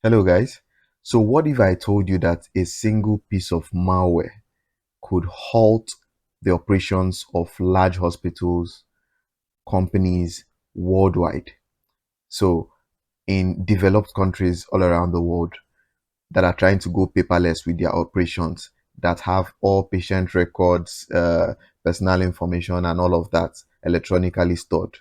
Hello guys. So what if I told you that a single piece of malware could halt the operations of large hospitals, companies worldwide? So in developed countries all around the world that are trying to go paperless with their operations, that have all patient records, personal information and all of that electronically stored.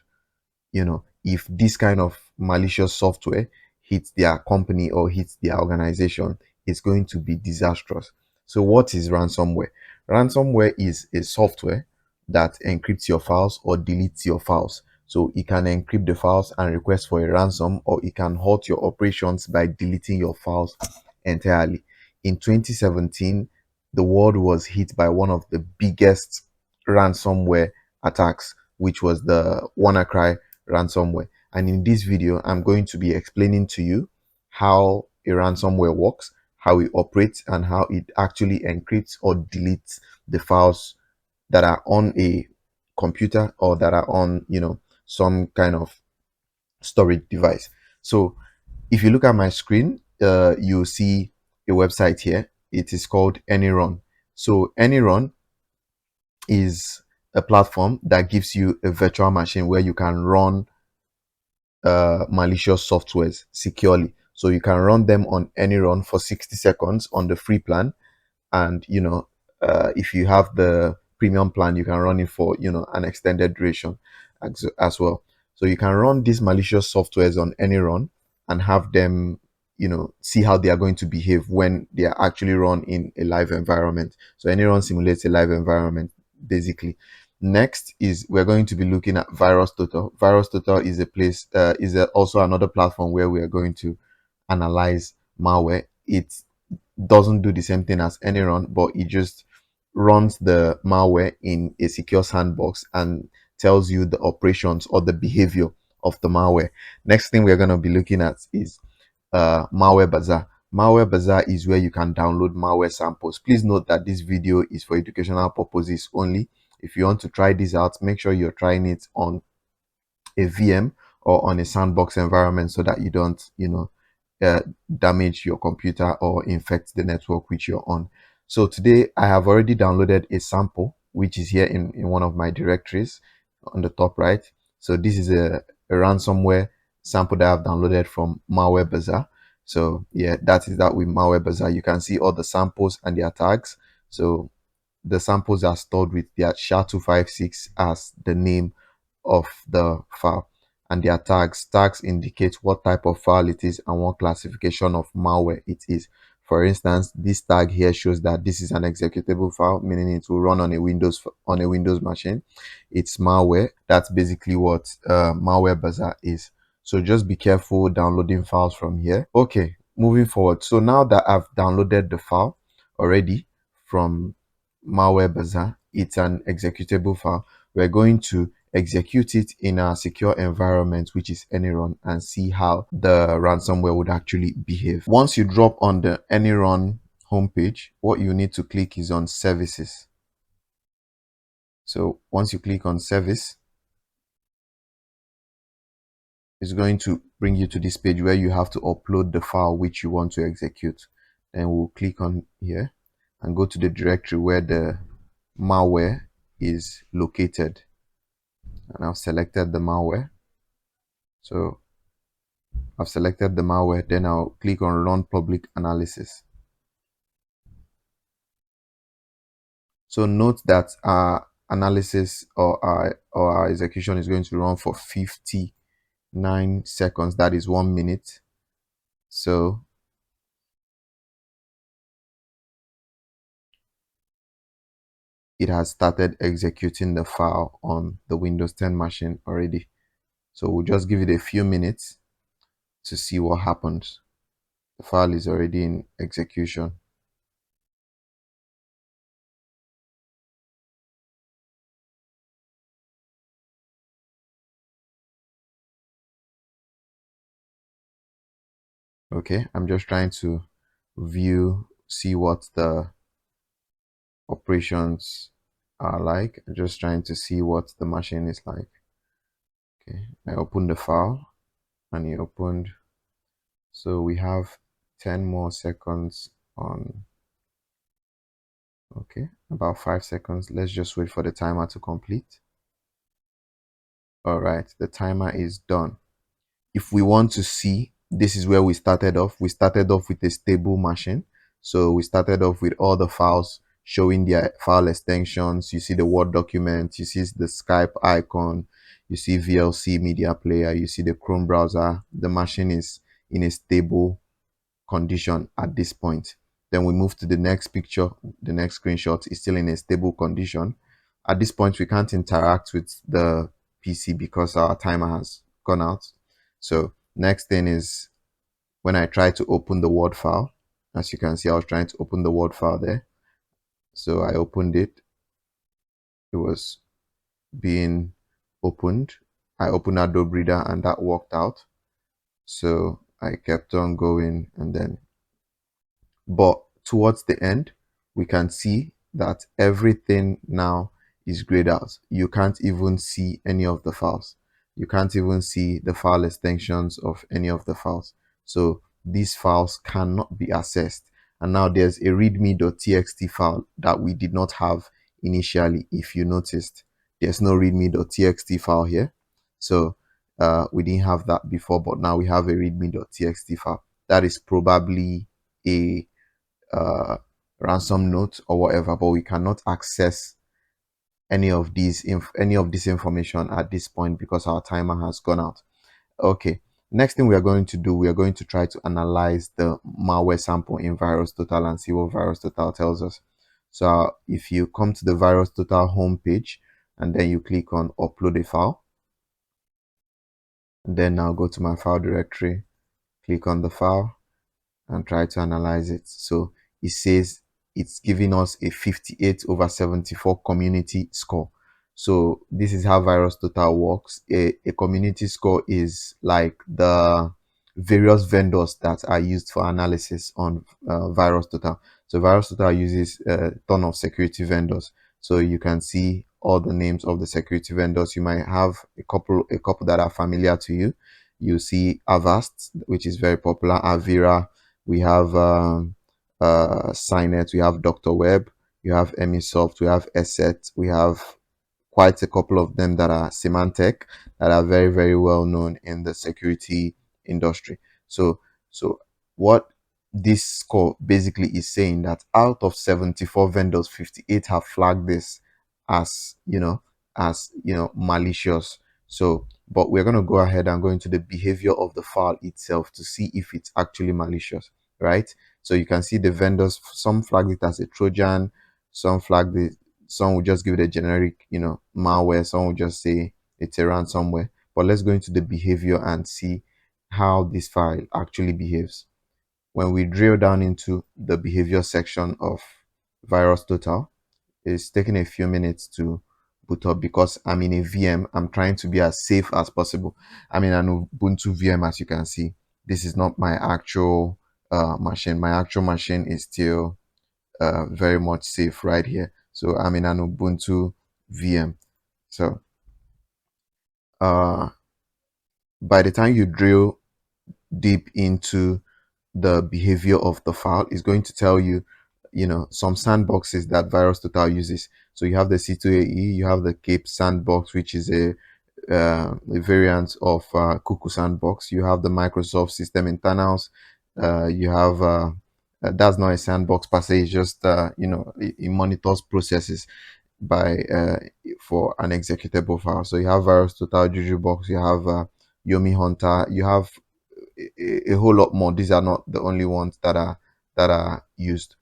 If this kind of malicious software hits their company or hits their organization, it's going to be disastrous. So what is ransomware? Ransomware is a software that encrypts your files or deletes your files. So it can encrypt the files and request for a ransom, or it can halt your operations by deleting your files entirely. In 2017, the world was hit by one of the biggest ransomware attacks, which was the WannaCry ransomware. And in this video, I'm going to be explaining to you how a ransomware works, how it operates, and how it actually encrypts or deletes the files that are on a computer or that are on, some kind of storage device. So if you look at my screen, you'll see a website here. It is called AnyRun. So AnyRun is a platform that gives you a virtual machine where you can run malicious softwares securely. So you can run them on any run for 60 seconds on the free plan. And, if you have the premium plan, you can run it for, an extended duration as well. So you can run these malicious softwares on any run and have them, see how they are going to behave when they are actually run in a live environment. So any run simulates a live environment, basically. Next is we're going to be looking at VirusTotal. VirusTotal is a place, also another platform where we are going to analyze malware. It doesn't do the same thing as AnyRun, but it just runs the malware in a secure sandbox and tells you the operations or the behavior of the malware. Next thing we're going to be looking at is Malware Bazaar. Malware Bazaar is where you can download malware samples. Please note that this video is for educational purposes only. If you want to try this out, make sure you're trying it on a VM or on a sandbox environment so that you don't, uh, damage your computer or infect the network which you're on. So today I have already downloaded a sample which is here in one of my directories on the top right. So this is a ransomware sample that I've downloaded from Malware Bazaar. So yeah, that is that with Malware Bazaar. You can see all the samples and their tags. So the samples are stored with their SHA-256 as the name of the file, and their tags indicate what type of file it is and what classification of malware it is. For instance, this tag here shows that this is an executable file, meaning it will run on a Windows machine. It's malware. That's basically what Malware Bazaar is. So just be careful downloading files from here. Okay, moving forward. So now that I've downloaded the file already from Malware Bazaar, it's an executable file. We're going to execute it in a secure environment, which is AnyRun, and see how the ransomware would actually behave. Once you drop on the AnyRun homepage, what you need to click is on services. So once you click on service, it's going to bring you to this page where you have to upload the file which you want to execute. Then we'll click on here and go to the directory where the malware is located. And I've selected the malware. So I've selected the malware, then I'll click on run public analysis. So note that our analysis or our execution is going to run for 59 seconds. That is 1 minute. So it has started executing the file on the Windows 10 machine already. So we'll just give it a few minutes to see what happens. The file is already in execution. Okay, I'm just trying to see what the operations are like. I'm just trying to see what the machine is like. Okay, I opened the file and it opened. So we have 10 more seconds on. Okay, about 5 seconds. Let's just wait for the timer to complete. All right, the timer is done. If we want to see, this is where we started off. We started off with a stable machine. So we started off with all the files showing their file extensions. You see the Word document, you see the Skype icon, you see VLC media player, you see the Chrome browser. The machine is in a stable condition at this point. Then we move to the next picture. The next screenshot is still in a stable condition. At this point, we can't interact with the PC because our timer has gone out. So next thing is when I try to open the Word file. As you can see, I was trying to open the Word file there. So I opened it. It was being opened. I opened Adobe Reader and that worked out. So I kept on going, and then but towards the end, we can see that everything now is grayed out. You can't even see any of the files. You can't even see the file extensions of any of the files. So these files cannot be accessed. And now there's a readme.txt file that we did not have initially. If you noticed, there's no readme.txt file here. So we didn't have that before, but now we have a readme.txt file. That is probably a uh, ransom note or whatever, but we cannot access any of this information at this point because our timer has gone out. Okay, next thing we are going to do, we are going to try to analyze the malware sample in VirusTotal and see what VirusTotal tells us. So if you come to the VirusTotal homepage and then you click on upload a file, and then now go to my file directory, click on the file and try to analyze it. So it says it's giving us a 58 over 74 community score. So this is how VirusTotal works. A community score is like the various vendors that are used for analysis on VirusTotal. So VirusTotal uses a ton of security vendors. So you can see all the names of the security vendors. You might have a couple that are familiar to you. You see Avast, which is very popular, Avira, we have Signet, we have Dr. Web, you have Emisoft, we have Asset, we have quite a couple of them that are Symantec that are very, very well known in the security industry. So what this score basically is saying that out of 74 vendors, 58 have flagged this as malicious. So but we're going to go ahead and go into the behavior of the file itself to see if it's actually malicious, right? So you can see the vendors, some flagged it as a Trojan, some flagged it, some will just give it a generic, malware, some will just say it's a ransomware. But let's go into the behavior and see how this file actually behaves. When we drill down into the behavior section of VirusTotal, it's taking a few minutes to boot up because I'm in a VM. I'm trying to be as safe as possible. I'm in an Ubuntu VM, as you can see. This is not my actual machine. My actual machine is still very much safe right here. So I'm in an Ubuntu VM. So uh, by the time you drill deep into the behavior of the file, it's going to tell you, some sandboxes that VirusTotal uses. So you have the C2AE, you have the Cape sandbox, which is a variant of Cuckoo sandbox. You have the Microsoft system internals. You have that's not a sandbox per se. It's just it monitors processes by for an executable file. So you have VirusTotal, JujuBox, you have Yomi Hunter, you have a whole lot more. These are not the only ones that are used.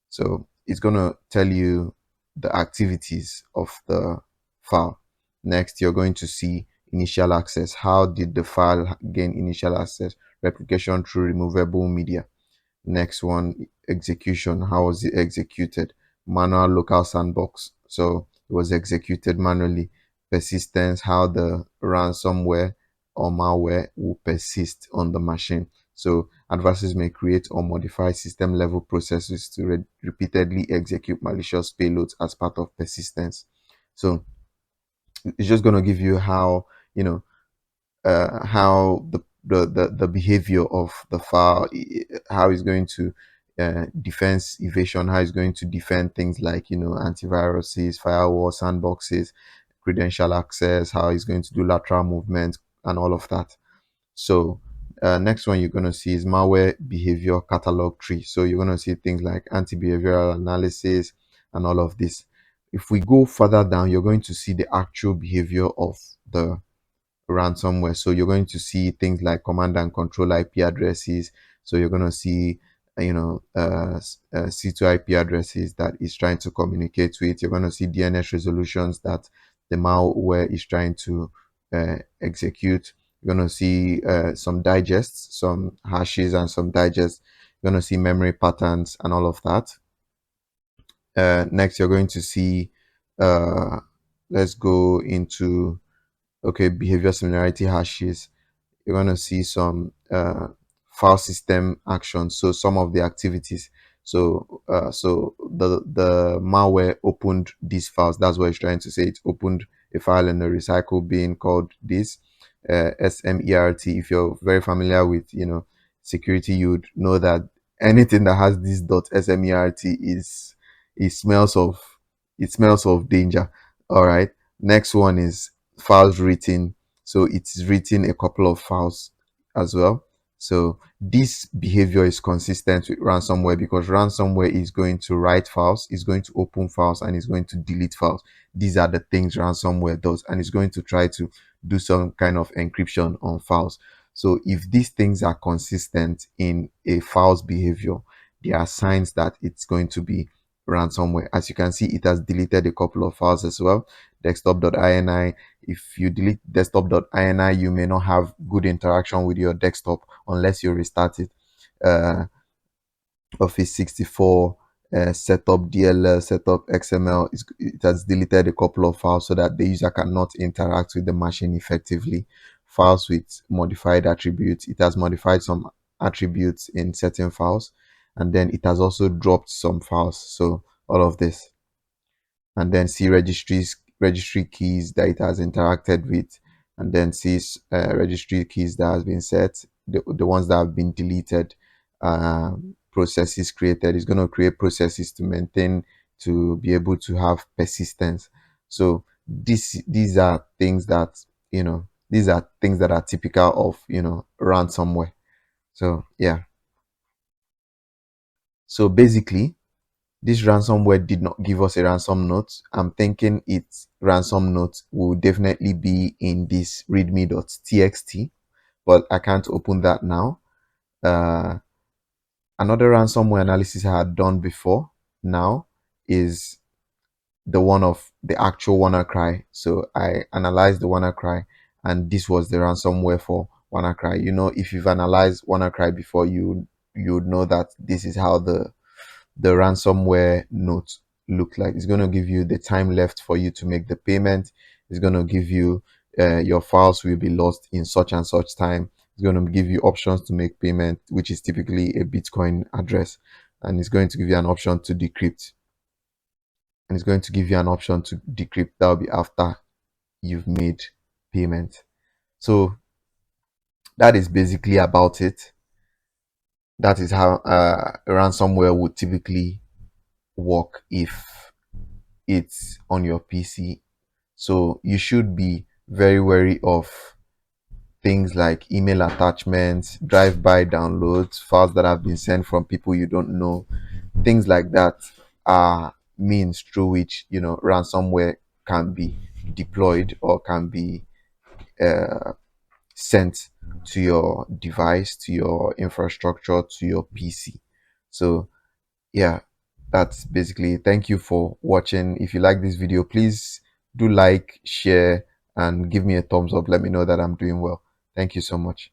So it's going to tell you the activities of the file. Next, you're going to see initial access. How did the file gain initial access? Replication through removable media. Next one, execution. How was it executed? Manual local sandbox. So it was executed manually. Persistence, how the ransomware or malware will persist on the machine. So adversaries may create or modify system level processes to repeatedly execute malicious payloads as part of persistence. So it's just going to give you how, how the behavior of the file, how it's going to defense evasion, how it's going to defend things like, antiviruses, firewall, sandboxes, credential access, how it's going to do lateral movement, and all of that. So next one you're going to see is malware behavior catalog tree. So you're going to see things like anti-behavioral analysis and all of this. If we go further down, you're going to see the actual behavior of the ransomware. So you're going to see things like command and control IP addresses. So you're going to see, C2 IP addresses that is trying to communicate with. You're going to see DNS resolutions that the malware is trying to execute. You're going to see some digests, some hashes, and some digests. You're going to see memory patterns and all of that. Next, you're going to see, let's go into, okay, behavior similarity hashes. You're going to see some file system actions. So some of the activities. So the malware opened these files. That's what it's trying to say. It opened a file in the recycle bin called this SMERT. If you're very familiar with security, you'd know that anything that has this .SMERT is it smells of danger. All right. Next one is files written. So it's written a couple of files as well. So this behavior is consistent with ransomware, because ransomware is going to write files, is going to open files, and is going to delete files. These are the things ransomware does, and it's going to try to do some kind of encryption on files. So if these things are consistent in a file's behavior, there are signs that it's going to be ransomware. As you can see, it has deleted a couple of files as well. Desktop.ini. If you delete desktop.ini, you may not have good interaction with your desktop unless you restart it. Office 64, setup DLL, setup XML, it has deleted a couple of files so that the user cannot interact with the machine effectively. Files with modified attributes, it has modified some attributes in certain files, and then it has also dropped some files. So all of this, and then see registry keys that it has interacted with, and then see registry keys that has been set, the ones that have been deleted, processes created. It's going to create processes to maintain, to be able to have persistence. So these are things that are typical of ransomware. So yeah, so basically this ransomware did not give us a ransom note. I'm thinking its ransom note will definitely be in this readme.txt, but I can't open that now. Another ransomware analysis I had done before now is the one of the actual WannaCry. So I analyzed the WannaCry, and this was the ransomware for WannaCry. If you've analyzed WannaCry before, you would know that this is how the ransomware note look like. It's going to give you the time left for you to make the payment. It's going to give you your files will be lost in such and such time. It's going to give you options to make payment, which is typically a Bitcoin address, and it's going to give you an option to decrypt. And it's going to give you an option to decrypt. That will be after you've made payment. So that is basically about it. That is how ransomware would typically work if it's on your PC. So you should be very wary of things like email attachments, drive-by downloads, files that have been sent from people you don't know. Things like that are means through which ransomware can be deployed or can be sent to your device, to your infrastructure, to your PC. So yeah, that's basically it. Thank you for watching. If you like this video, please do like, share, and give me a thumbs up. Let me know that I'm doing well. Thank you so much.